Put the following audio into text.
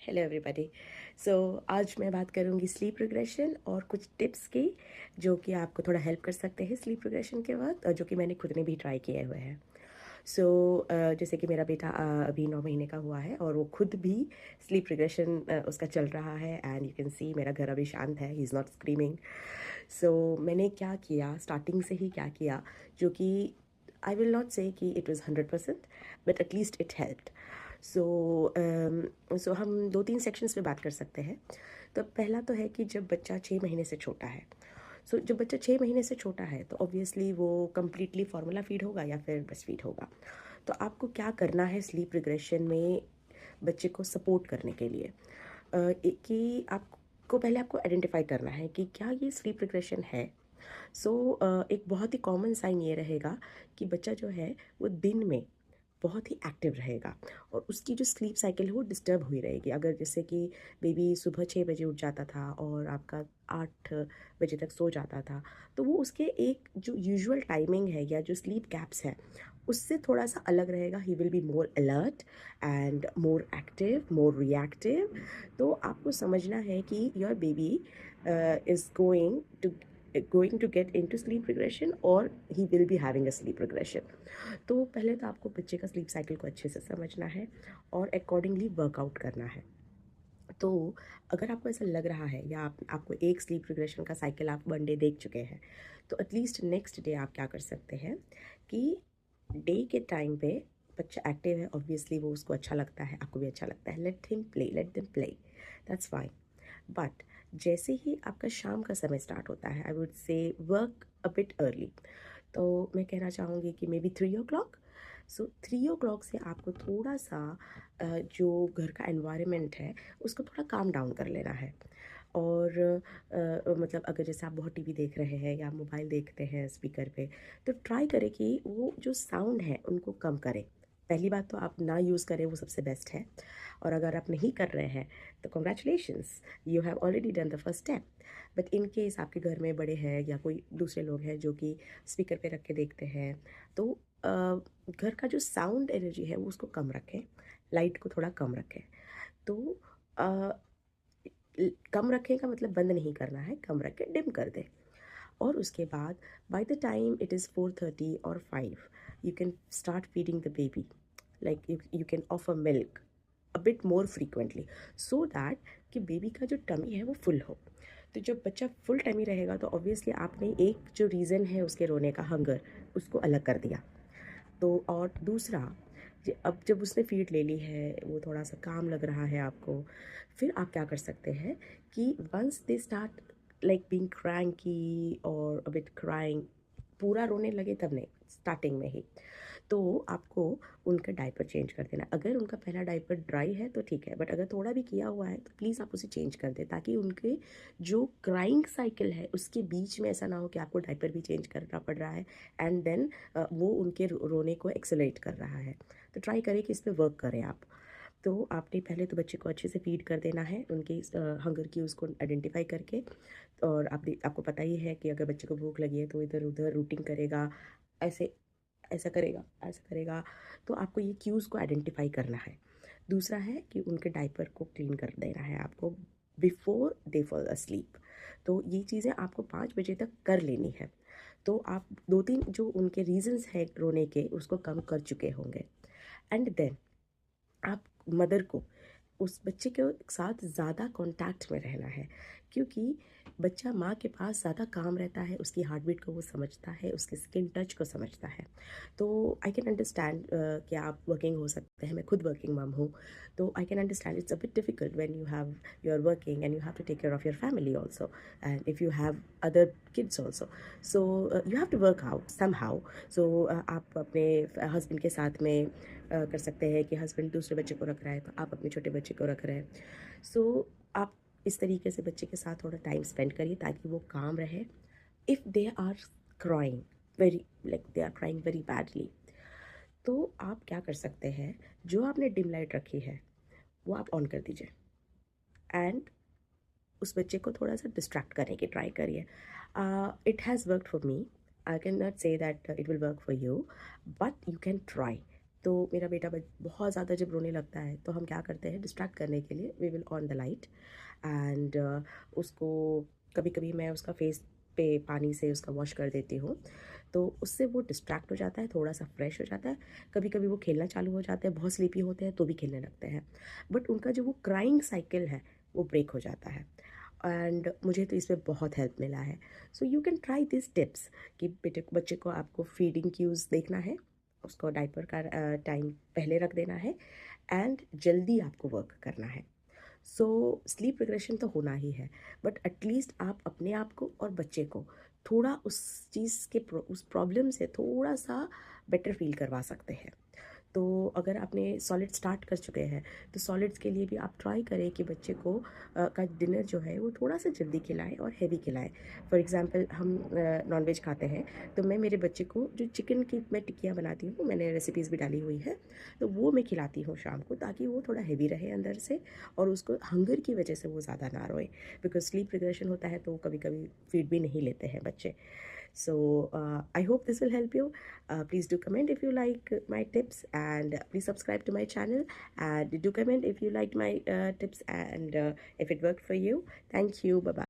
Hello everybody. सो आज मैं बात करूँगी स्लीप रिग्रेशन और कुछ टिप्स की जो कि आपको थोड़ा हेल्प कर सकते हैं स्लीप रिग्रेशन के वक्त, और जो कि मैंने खुद ने भी ट्राई किए हुए हैं। सो जैसे कि मेरा बेटा अभी 9 महीने का हुआ है और वो खुद भी स्लीप रिग्रेशन उसका चल रहा है। एंड यू कैन सी मेरा घर अभी शांत है, ही इज़ नॉट स्क्रीमिंग। सो मैंने क्या किया, स्टार्टिंग से ही क्या किया, जो कि I will not say that it was 100%, but at least it helped. So हम 2-3 सेक्शंस पे बात कर सकते हैं। तो पहला तो है कि जब बच्चा 6 महीने से छोटा है, सो जब बच्चा 6 महीने से छोटा है तो ऑब्वियसली वो कम्प्लीटली फार्मूला फीड होगा या फिर ब्रेस्ट फीड होगा। तो आपको क्या करना है स्लीप रिग्रेशन में बच्चे को सपोर्ट करने के लिए, कि आपको पहले आपको आइडेंटिफाई करना है कि क्या ये स्लीप रिग्रेशन है। सो एक बहुत ही कॉमन साइन ये रहेगा कि बच्चा जो है वो दिन में बहुत ही एक्टिव रहेगा और उसकी जो स्लीप साइकिल है वो डिस्टर्ब हुई रहेगी। अगर जैसे कि बेबी सुबह 6 बजे उठ जाता था और आपका 8 बजे तक सो जाता था, तो वो उसके एक जो यूजुअल टाइमिंग है या जो स्लीप गैप्स है उससे थोड़ा सा अलग रहेगा। He will be more alert and more active, more reactive. तो आपको समझना है कि your baby is going to get into sleep regression और he will be having a sleep regression. तो पहले तो आपको बच्चे का स्लीप साइकिल को अच्छे से समझना है और अकॉर्डिंगली वर्कआउट करना है। तो अगर आपको ऐसा लग रहा है या आपको एक स्लीप रिग्रेशन का साइकिल आप 1 डे देख चुके हैं, तो एटलीस्ट नेक्स्ट डे आप क्या कर सकते हैं कि डे के टाइम पे बच्चा एक्टिव है, ऑब्वियसली वो उसको अच्छा लगता है, आपको भी अच्छा लगता है, let them play, that's fine. But जैसे ही आपका शाम का समय स्टार्ट होता है, I would say work a bit early. तो मैं कहना चाहूँगी कि may be 3 o'clock। So 3 o'clock से आपको थोड़ा सा जो घर का एनवायरनमेंट है उसको थोड़ा काम डाउन कर लेना है। और मतलब अगर जैसे आप बहुत टीवी देख रहे हैं या मोबाइल देखते हैं स्पीकर पे, तो ट्राई करें कि वो जो साउंड है उनको कम करें। पहली बात तो आप ना यूज़ करें, वो सबसे बेस्ट है। और अगर आप नहीं कर रहे हैं तो congratulations, you have already done the first step. But in case आपके घर में बड़े हैं या कोई दूसरे लोग हैं जो कि स्पीकर पे रख के देखते हैं, तो घर का जो साउंड एनर्जी है वो उसको कम रखें, लाइट को थोड़ा कम रखें। तो अ, कम रखें का मतलब बंद नहीं करना है, कम रख के डिम कर दें। और उसके बाद by the time it is 4:30 और 5, you can start feeding the baby, like you can offer milk a bit more frequently, so that कि बेबी का जो टमी है वो फुल हो। तो जब बच्चा फुल टमी रहेगा तो ऑब्वियसली आपने एक जो रीज़न है उसके रोने का, हंगर, उसको अलग कर दिया। तो और दूसरा, अब जब उसने फीड ले ली है, वो थोड़ा सा काम लग रहा है आपको, फिर आप क्या कर सकते हैं कि once they start like being cranky और अ बिट क्राइंग, पूरा रोने लगे तब नहीं, स्टार्टिंग में ही, तो आपको उनका डायपर चेंज कर देना। अगर उनका पहला डायपर ड्राई है तो ठीक है, बट अगर थोड़ा भी किया हुआ है तो प्लीज़ आप उसे चेंज कर दें, ताकि उनके जो क्राइंग साइकिल है उसके बीच में ऐसा ना हो कि आपको डायपर भी चेंज करना पड़ रहा है एंड देन वो उनके रोने को एक्सेलरेट कर रहा है। तो ट्राई करें कि इस पे वर्क करें आप। तो आपने पहले तो बच्चे को अच्छे से फीड कर देना है, उनकी हंगर की उसको आइडेंटिफाई करके। और आपको पता ही है कि अगर बच्चे को भूख लगी है तो इधर उधर रूटिंग करेगा, ऐसे ऐसा करेगा, ऐसा करेगा। तो आपको ये क्यूज़ को आइडेंटिफाई करना है। दूसरा है कि उनके डायपर को क्लीन कर देना है आपको बिफोर दे फॉल अस्लीप। तो ये चीज़ें आपको 5 बजे तक कर लेनी है। तो आप 2-3 जो उनके रीजंस हैं रोने के उसको कम कर चुके होंगे। एंड देन आप मदर को उस बच्चे के साथ ज़्यादा कांटेक्ट में रहना है, क्योंकि बच्चा माँ के पास ज़्यादा काम रहता है, उसकी हार्ट बीट को वो समझता है, उसके स्किन टच को समझता है। तो आई कैन अंडरस्टैंड कि आप वर्किंग हो सकते हैं, मैं खुद वर्किंग मम हूँ, तो I can understand it's a bit difficult when you are working and you have to take care of your family also, and if you have other kids also, so you have to work out somehow. सो आप अपने husband के साथ में कर सकते हैं कि हस्बैंड दूसरे बच्चे को रख रहा है तो आप अपने छोटे बच्चे को रख रहे हैं। सो आप इस तरीके से बच्चे के साथ थोड़ा टाइम स्पेंड करिए ताकि वो काम रहे। If they are crying very, like they are crying very badly, तो आप क्या कर सकते हैं, जो आपने डिम लाइट रखी है वो आप ऑन कर दीजिए एंड उस बच्चे को थोड़ा सा डिस्ट्रैक्ट करने की ट्राई करिए। It has worked for me, I can not say that it will work for you, but you can try. तो मेरा बेटा बहुत ज़्यादा जब रोने लगता है तो हम क्या करते हैं, डिस्ट्रैक्ट करने के लिए we will on the light and उसको कभी कभी मैं उसका फेस पे पानी से उसका वॉश कर देती हूँ, तो उससे वो डिस्ट्रैक्ट हो जाता है, थोड़ा सा फ्रेश हो जाता है। कभी कभी वो खेलना चालू हो जाते हैं, बहुत स्लीपी होते हैं तो भी खेलने लगते हैं, बट उनका जो वो क्राइंग साइकिल है वो ब्रेक हो जाता है। एंड मुझे तो इसमें बहुत हेल्प मिला है। So you can try this tips कि बेटे बच्चे को आपको फीडिंग क्यूज़ देखना है, उसको डायपर का टाइम पहले रख देना है एंड जल्दी आपको वर्क करना है। सो स्लीप रिग्रेशन तो होना ही है, बट एटलीस्ट आप अपने आप को और बच्चे को थोड़ा उस चीज़ के उस प्रॉब्लम से थोड़ा सा बेटर फील करवा सकते हैं। तो अगर आपने सॉलिड स्टार्ट कर चुके हैं तो सॉलिड्स के लिए भी आप ट्राई करें कि बच्चे को का डिनर जो है वो थोड़ा सा जल्दी खिलाएं और हैवी खिलाएं। फॉर एग्जांपल हम नॉनवेज खाते हैं, तो मैं मेरे बच्चे को जो चिकन की मैं टिक्कियाँ बनाती हूँ, मैंने रेसिपीज़ भी डाली हुई है, तो वो मैं खिलाती हूँ शाम को ताकि वो थोड़ा हैवी रहे अंदर से और उसको हंगर की वजह से वो ज़्यादा ना रोए। बिकॉज स्लीप रिग्रेशन होता है तो कभी कभी फीड भी नहीं लेते हैं बच्चे। So I hope this will help you. Please do comment if you like my tips, and please subscribe to my channel, and do comment if you liked my tips and if it worked for you. Thank you. Bye bye.